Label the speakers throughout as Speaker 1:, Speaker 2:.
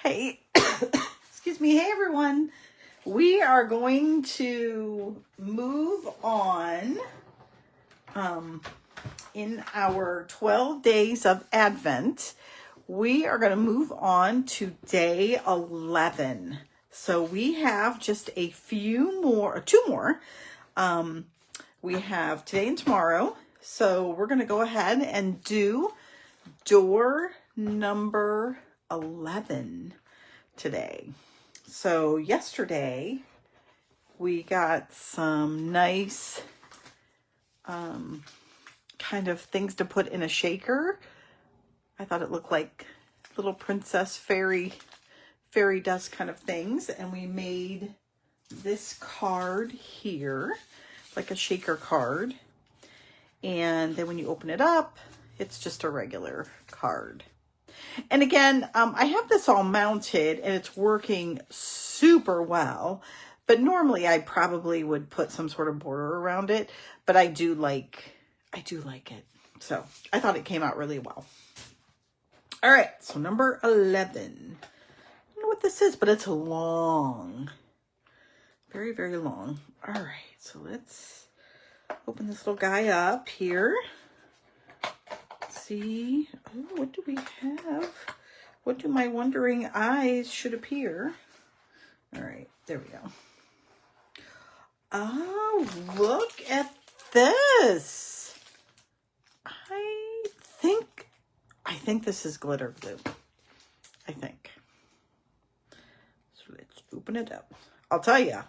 Speaker 1: Hey, excuse me. Hey, everyone. We are going to move on in our 12 days of Advent. We are going to move on to day 11. So we have just a few more, or two more. We have today and tomorrow. So we're going to go ahead and do door number 11 today. So yesterday we got some nice kind of things to put in a shaker. I thought it looked like little princess fairy dust kind of things, and we made this card here like a shaker card, and then when you open it up it's just a regular card. And again, I have this all mounted and it's working super well, but normally I probably would put some sort of border around it, but I do like it. So I thought it came out really well. All right, so number 11. I don't know what this is, but it's long. Very, very long. All right, so let's open this little guy up here. See, oh, what do we have? What do my wondering eyes should appear? All right, there we go. Oh, look at this. I think this is glitter glue. I think. So let's open it up. I'll tell you.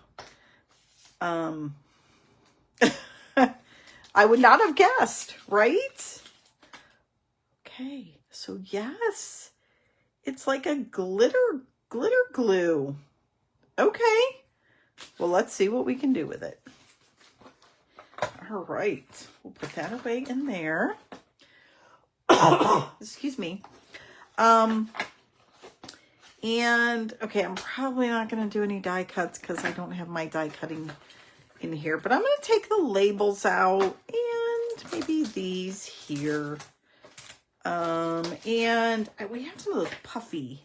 Speaker 1: I would not have guessed, right? Okay, so yes, it's like a glitter glue. Okay, well, let's see what we can do with it. All right, we'll put that away in there. Excuse me. And okay, I'm probably not going to do any die cuts because I don't have my die cutting in here, but I'm going to take the labels out and maybe these here. And we have some of those puffy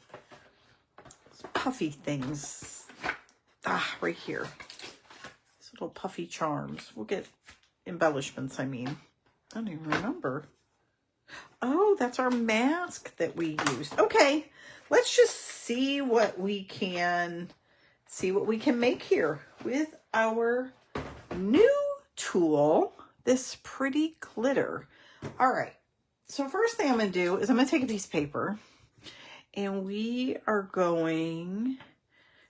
Speaker 1: things. Right here. These little puffy charms. We'll get embellishments, I mean. I don't even remember. Oh, that's our mask that we used. Okay, let's just see what we can make here with our new tool, this pretty glitter. All right. So first thing I'm going to do is I'm going to take a piece of paper and we are going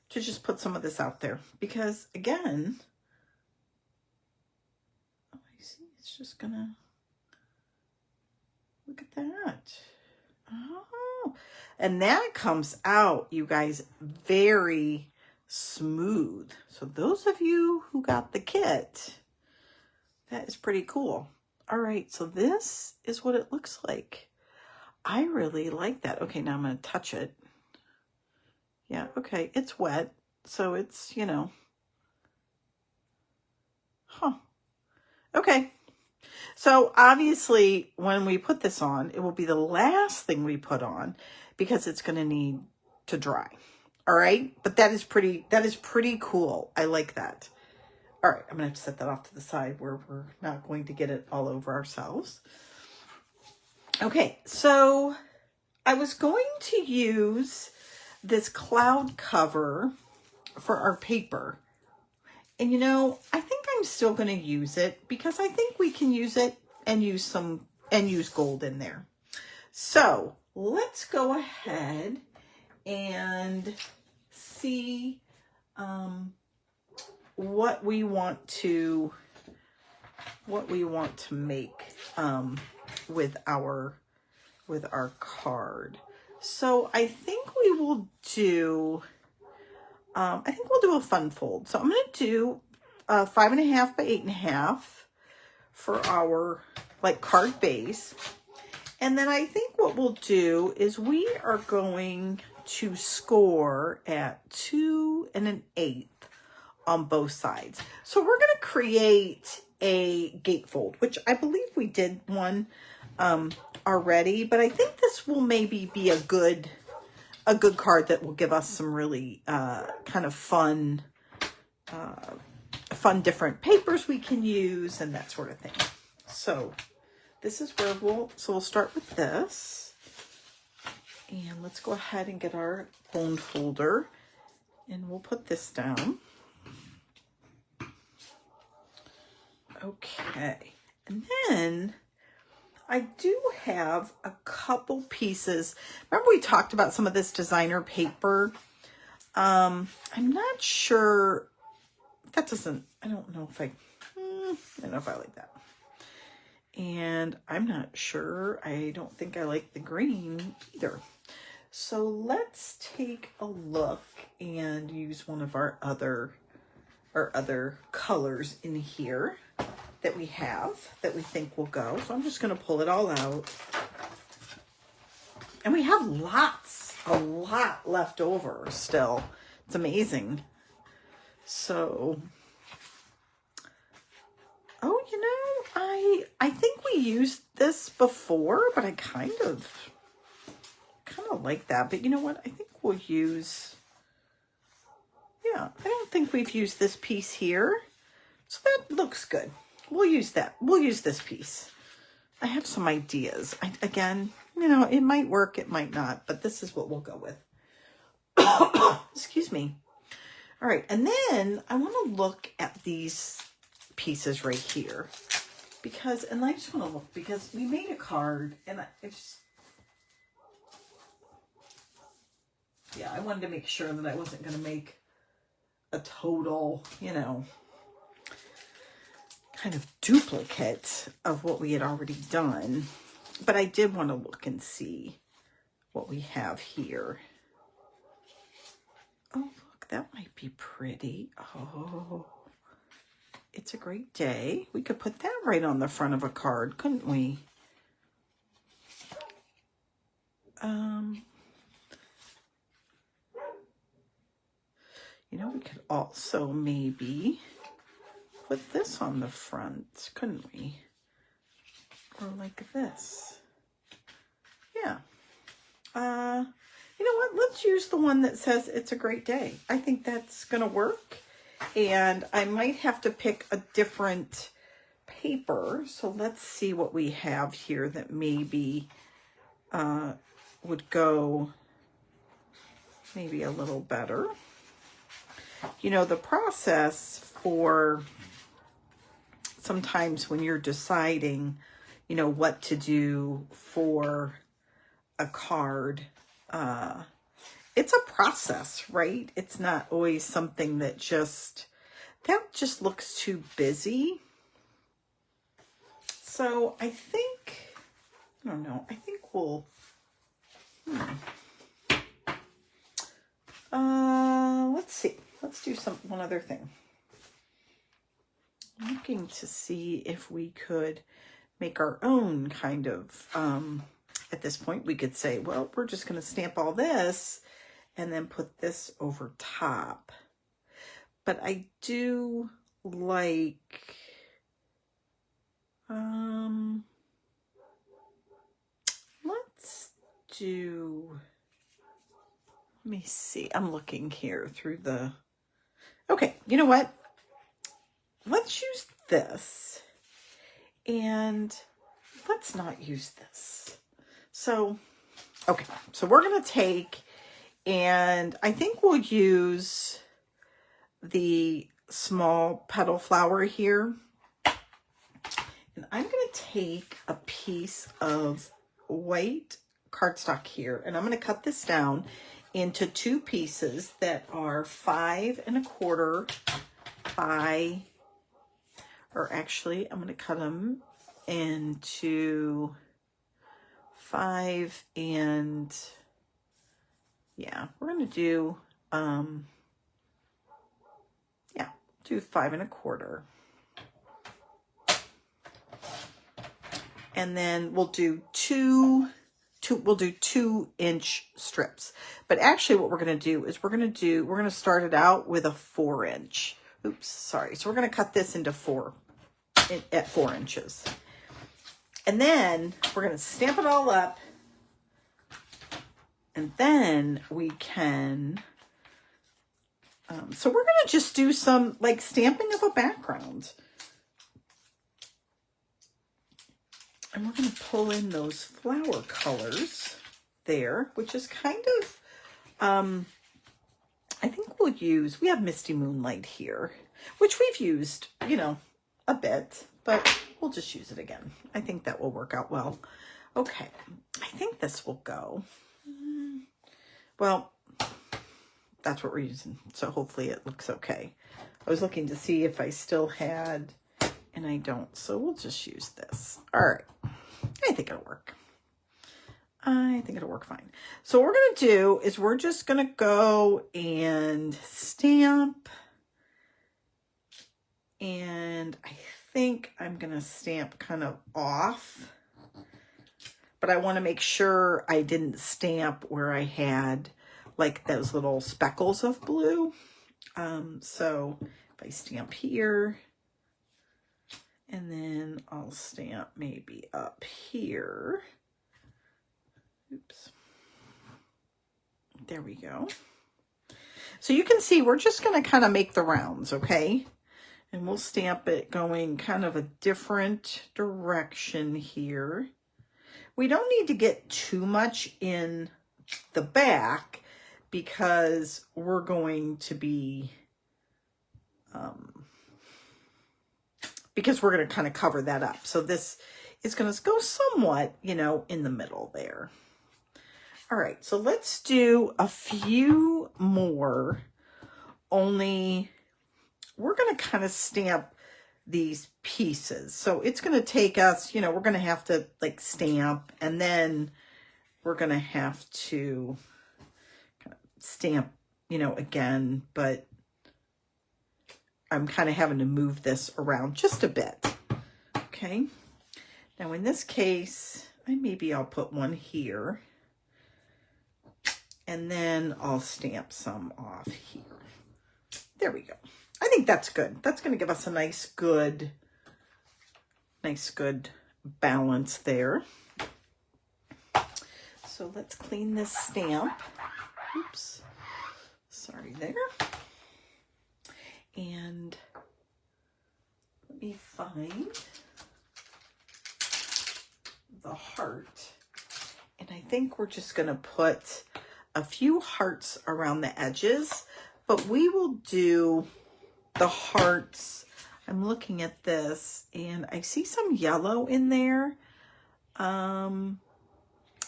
Speaker 1: to just put some of this out there because again, oh, I see, it's just going to, look at that. Oh, and that comes out, you guys, very smooth. So those of you who got the kit, that is pretty cool. All right, so this is what it looks like. I really like that. Okay, now I'm going to touch it. Yeah, okay, it's wet, so it's, you know. Huh. Okay. So obviously, when we put this on, it will be the last thing we put on because it's going to need to dry. All right, but that is pretty cool. I like that. All right, I'm going to have to set that off to the side where we're not going to get it all over ourselves. Okay, so I was going to use this cloud cover for our paper. And you know, I think I'm still going to use it because I think we can use it and use gold in there. So let's go ahead and see what we want to make with our card. So I think we will do a fun fold. So I'm going to do 5.5 by 8.5 for our like card base. And then I think what we'll do is we are going to score at 2 1/8 on both sides. So we're going to create a gatefold, which I believe we did one already, but I think this will maybe be a good a good card that will give us some really kind of fun different papers we can use and that sort of thing. So this is where we'll start with this. And let's go ahead and get our bone folder, and we'll put this down. Okay, and then I do have a couple pieces. Remember we talked about some of this designer paper? I'm not sure. That doesn't, I don't know if I don't know if I like that. And I'm not sure. I don't think I like the green either. So let's take a look and use one of our other colors in here that we have that we think will go. So I'm just going to pull it all out. And we have a lot left over still. It's amazing. So, oh, you know, I think we used this before, but I kind of like that. But you know what? I think we'll use, yeah, I don't think we've used this piece here. So that looks good. We'll use that. We'll use this piece. I have some ideas. Again, you know, it might work, it might not, but this is what we'll go with. Excuse me. All right, and then I want to look at these pieces right here because, and I just want to look because we made a card and I wanted to make sure that I wasn't going to make a total, you know, kind of duplicate of what we had already done. But I did want to look and see what we have here. Oh, look, that might be pretty. Oh, it's a great day. We could put that right on the front of a card, couldn't we? You know, we could also maybe put this on the front, couldn't we? Or like this. Yeah. You know what? Let's use the one that says it's a great day. I think that's going to work. And I might have to pick a different paper. So let's see what we have here that maybe would go maybe a little better. You know, the process for sometimes when you're deciding, you know, what to do for a card, it's a process, right? It's not always something that just looks too busy. So I think, I don't know, I think we'll, let's see. Let's do one other thing. I'm looking to see if we could make our own kind of, at this point, we could say, well, we're just going to stamp all this and then put this over top. But I do like, let's do, let me see. I'm looking here through the, okay, you know what? Let's use this and let's not use this. So, okay, so we're going to take, and I think we'll use the small petal flower here. And I'm going to take a piece of white cardstock here, and I'm going to cut this down into two pieces that are 5 1/4 by, or actually I'm going to cut them into 5 and, yeah, we're going to do, do 5 1/4. And then we'll do we'll do 2-inch strips. But actually what we're going to do is we're going to start it out with a 4-inch. Oops, sorry. So we're going to cut this into 4 inches. And then we're going to stamp it all up. And then we can, so we're going to just do some like stamping of a background. And we're going to pull in those flower colors there, which is kind of, I think we'll use, we have Misty Moonlight here, which we've used, you know, a bit, but we'll just use it again. I think that will work out well. Okay, I think this will go. Well, that's what we're using, so hopefully it looks okay. I was looking to see if I still had, and I don't, so we'll just use this. All right, I think it'll work. I think it'll work fine. So what we're going to do is we're just going to go and stamp. And I think I'm going to stamp kind of off. But I want to make sure I didn't stamp where I had like those little speckles of blue. So if I stamp here, and then I'll stamp maybe up here. Oops. There we go. So you can see we're just going to kind of make the rounds, okay? And we'll stamp it going kind of a different direction here. We don't need to get too much in the back because we're going to be, because we're going to kind of cover that up. So this is going to go somewhat, you know, in the middle there. All right, so let's do a few more, only we're going to kind of stamp these pieces. So it's going to take us, you know, we're going to have to like stamp, and then we're going to have to kind of stamp, you know, again, but I'm kind of having to move this around just a bit. Okay. Now in this case, maybe I'll put one here. And then I'll stamp some off here. There we go. I think that's good. That's going to give us a nice good balance there. So let's clean this stamp. Oops. Sorry there. And let me find the heart. And I think we're just going to put a few hearts around the edges, but we will do the hearts. I'm looking at this and I see some yellow in there. And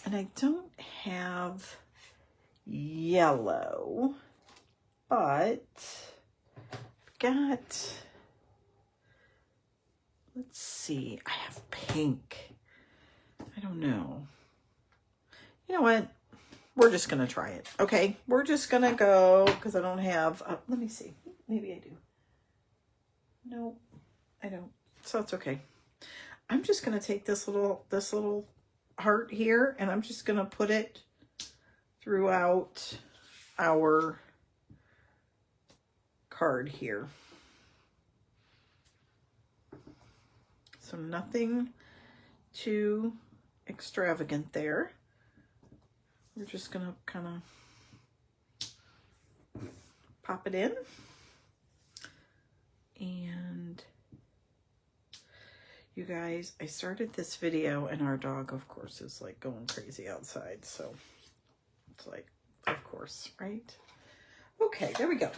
Speaker 1: I don't have yellow, but I've got, let's see, I have pink. I don't know. You know what? We're just going to try it. Okay. We're just going to go because I don't have, let me see. Maybe I do. No, I don't. So it's okay. I'm just going to take this little heart here and I'm just going to put it throughout our card here. So nothing too extravagant there. We're just going to kind of pop it in. And you guys, I started this video and our dog, of course, is like going crazy outside. So it's like, of course, right? Okay, there we go.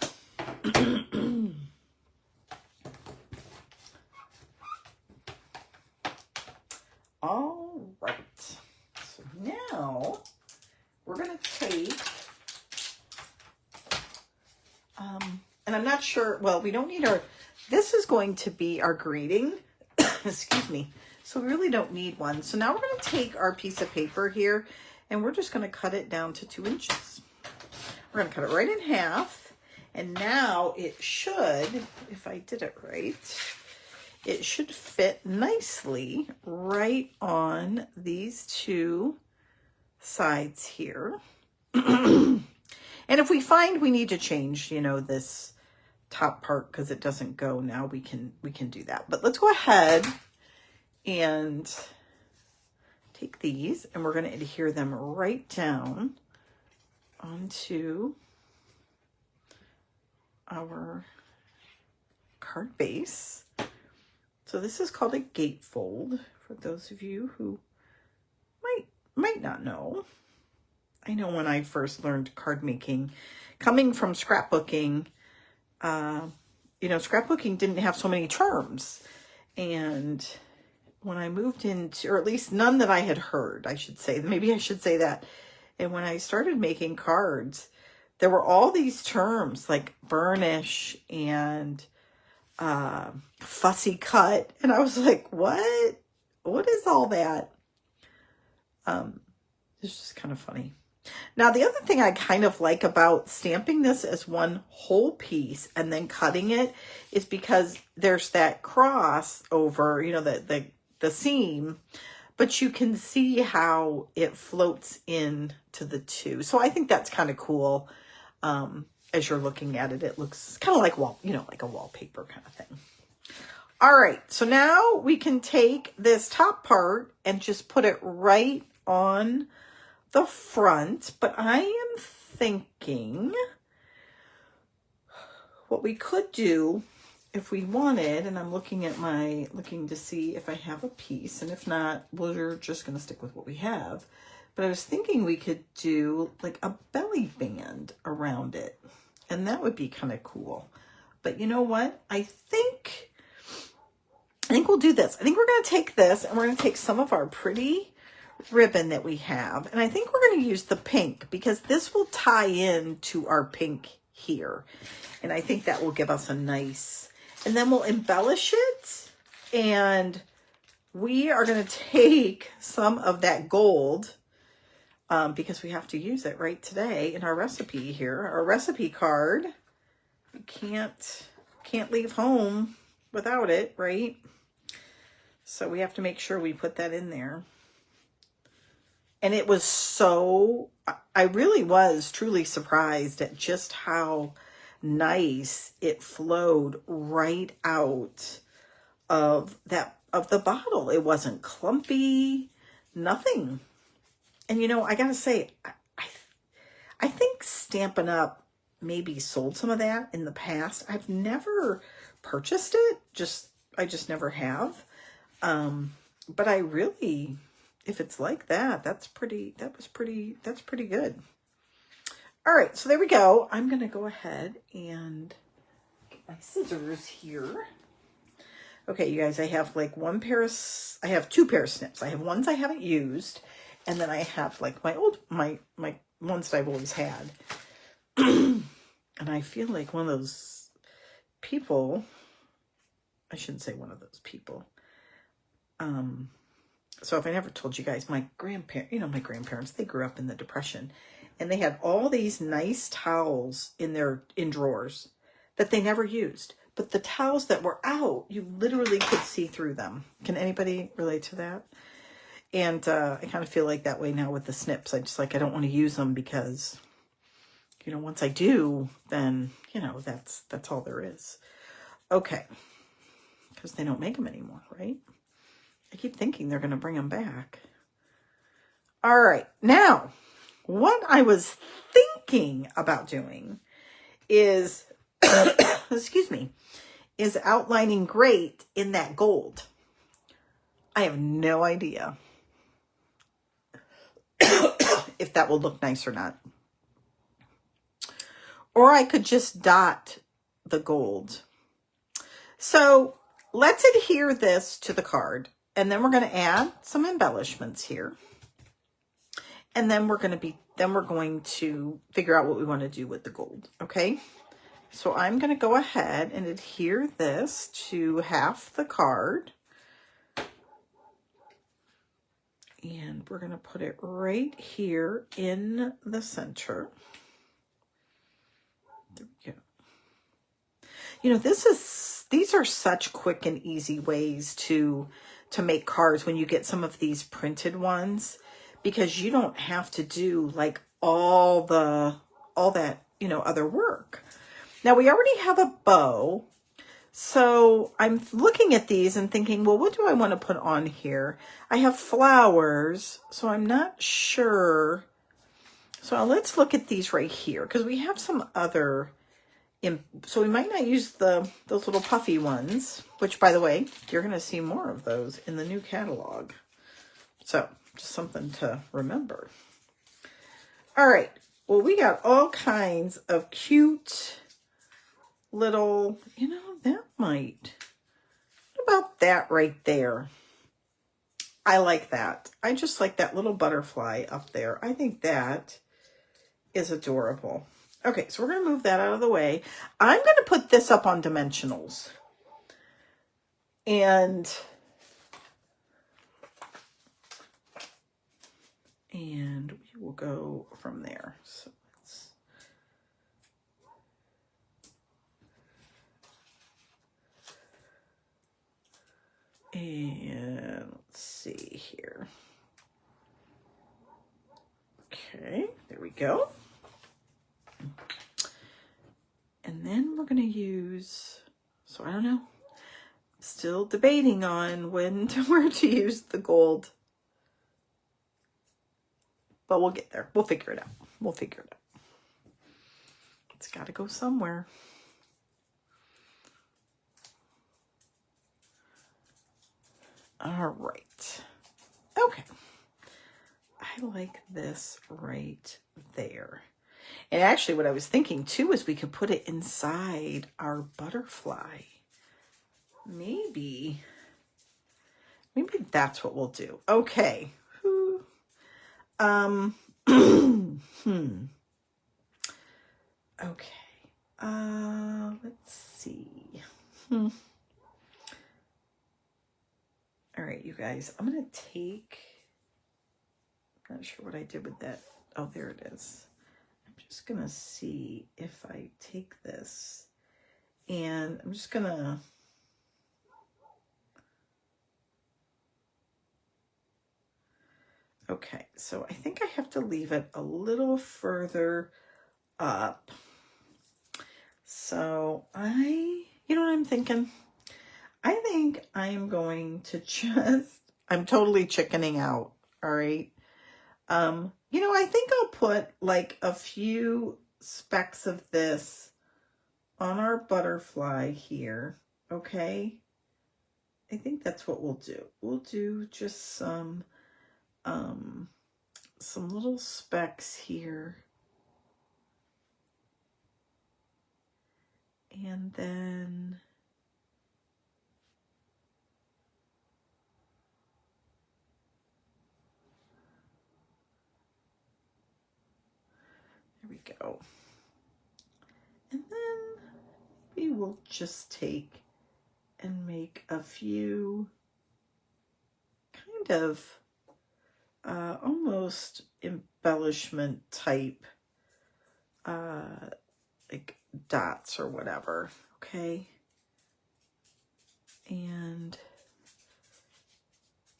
Speaker 1: All right. So now we're going to take, and I'm not sure, well, we don't need our, this is going to be our greeting, excuse me, so we really don't need one. So now we're going to take our piece of paper here, and we're just going to cut it down to 2 inches. We're going to cut it right in half, and now it should, if I did it right, it should fit nicely right on these 2 sides here. And if we find we need to change, you know, this top part because it doesn't go now, we can do that. But let's go ahead and take these and we're going to adhere them right down onto our card base. So this is called a gatefold for those of you who might not know. I know when I first learned card making, coming from scrapbooking, scrapbooking didn't have so many terms. And when I moved into, or at least none that I had heard, I should say, maybe I should say that. And when I started making cards, there were all these terms like burnish and fussy cut. And I was like, what? What is all that? It's just kind of funny. Now, the other thing I kind of like about stamping this as one whole piece and then cutting it is because there's that cross over, the seam, but you can see how it floats in to the two. So I think that's kind of cool. As you're looking at it, it looks kind of like like a wallpaper kind of thing. All right, so now we can take this top part and just put it right on the front, but I am thinking what we could do if we wanted, and I'm looking to see if I have a piece, and if not, we're just going to stick with what we have. But I was thinking we could do like a belly band around it, and that would be kind of cool. But you know what? I think we'll do this. I think we're going to take this, and we're going to take some of our pretty ribbon that we have, and I think we're going to use the pink because this will tie in to our pink here, and I think that will give us a nice, and then we'll embellish it, and we are going to take some of that gold because we have to use it right today in our recipe here, our recipe card. We can't leave home without it, right? So we have to make sure we put that in there. And it was I really was truly surprised at just how nice it flowed right out of the bottle. It wasn't clumpy, nothing. And I gotta say, I think Stampin' Up! Maybe sold some of that in the past. I've never purchased it, I just never have. But I really, if it's like that, that's pretty good. All right, so there we go. I'm going to go ahead and get my scissors here. Okay, you guys, I have like I have 2 pair of snips. I have ones I haven't used, and then I have like my ones that I've always had. And I feel like one of those people, I shouldn't say one of those people. So if I never told you guys, my grandparents, they grew up in the Depression, and they had all these nice towels in drawers that they never used. But the towels that were out, you literally could see through them. Can anybody relate to that? And I kind of feel like that way now with the snips. I don't want to use them because, once I do, then, that's all there is. Okay. Because they don't make them anymore, right? I keep thinking they're going to bring them back. All right. Now, what I was thinking about doing is, excuse me, is outlining great in that gold. I have no idea if that will look nice or not. Or I could just dot the gold. So let's adhere this to the card. And then we're going to add some embellishments here. And then we're going to figure out what we want to do with the gold. Okay. So I'm going to go ahead and adhere this to half the card. And we're going to put it right here in the center. There we go. These are such quick and easy ways to make cards when you get some of these printed ones, because you don't have to do like all that, other work. Now we already have a bow. So I'm looking at these and thinking, well, what do I want to put on here? I have flowers, so I'm not sure So let's look at these right here, because we have some other, so we might not use those little puffy ones, which, by the way, you're going to see more of those in the new catalog. So just something to remember. All right. Well, we got all kinds of cute little, that might, what about that right there? I like that. I just like that little butterfly up there. I think that is adorable. Okay, so we're going to move that out of the way. I'm going to put this up on dimensionals. And we will go from there. So let's see here. Okay, there we go. And then we're going to use, so I don't know, still debating on where to use the gold. But we'll get there. We'll figure it out. We'll figure it out. It's got to go somewhere. All right. Okay. I like this right there. And actually what I was thinking too is we could put it inside our butterfly. Maybe that's what we'll do. Okay. Okay. Let's see. All right, you guys, I'm going to take, I'm not sure what I did with that. Oh, there it is. I'm just going to see if I take this and I'm just going to, okay, so I think I have to leave it a little further up. So you know what I'm thinking? I think I'm going to I'm totally chickening out. All right. I think I'll put like a few specks of this on our butterfly here. Okay. I think that's what we'll do. We'll do just some little specks here. And then there we go. And then we will just take and make a few kind of almost embellishment type like dots or whatever. Okay. And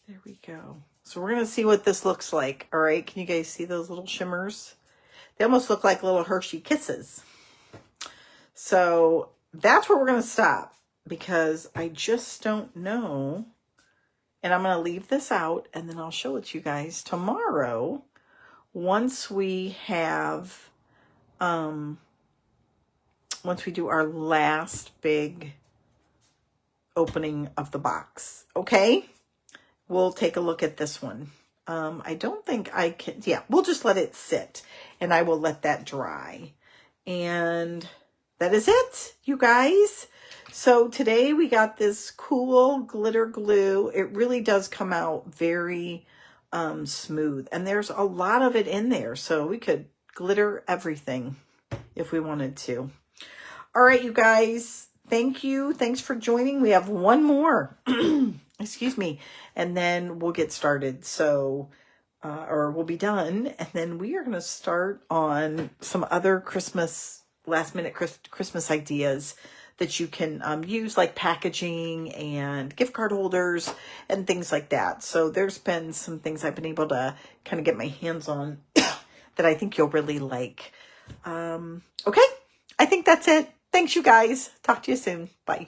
Speaker 1: there we go. So we're going to see what this looks like. All right. Can you guys see those little shimmers? They almost look like little Hershey Kisses. So that's where we're going to stop because I just don't know. And I'm going to leave this out and then I'll show it to you guys tomorrow once we have, once we do our last big opening of the box. Okay. We'll take a look at this one. I don't think I can, yeah, we'll just let it sit and I will let that dry. And that is it, you guys. So today we got this cool glitter glue. It really does come out very smooth and there's a lot of it in there. So we could glitter everything if we wanted to. All right, you guys, thank you. Thanks for joining. We have one more, excuse me, and then we'll get started. So, or we'll be done. And then we are going to start on some other Christmas, last minute Christmas ideas that you can use, like packaging and gift card holders and things like that. So there's been some things I've been able to kind of get my hands on that I think you'll really like. Okay, I think that's it. Thanks, you guys. Talk to you soon. Bye.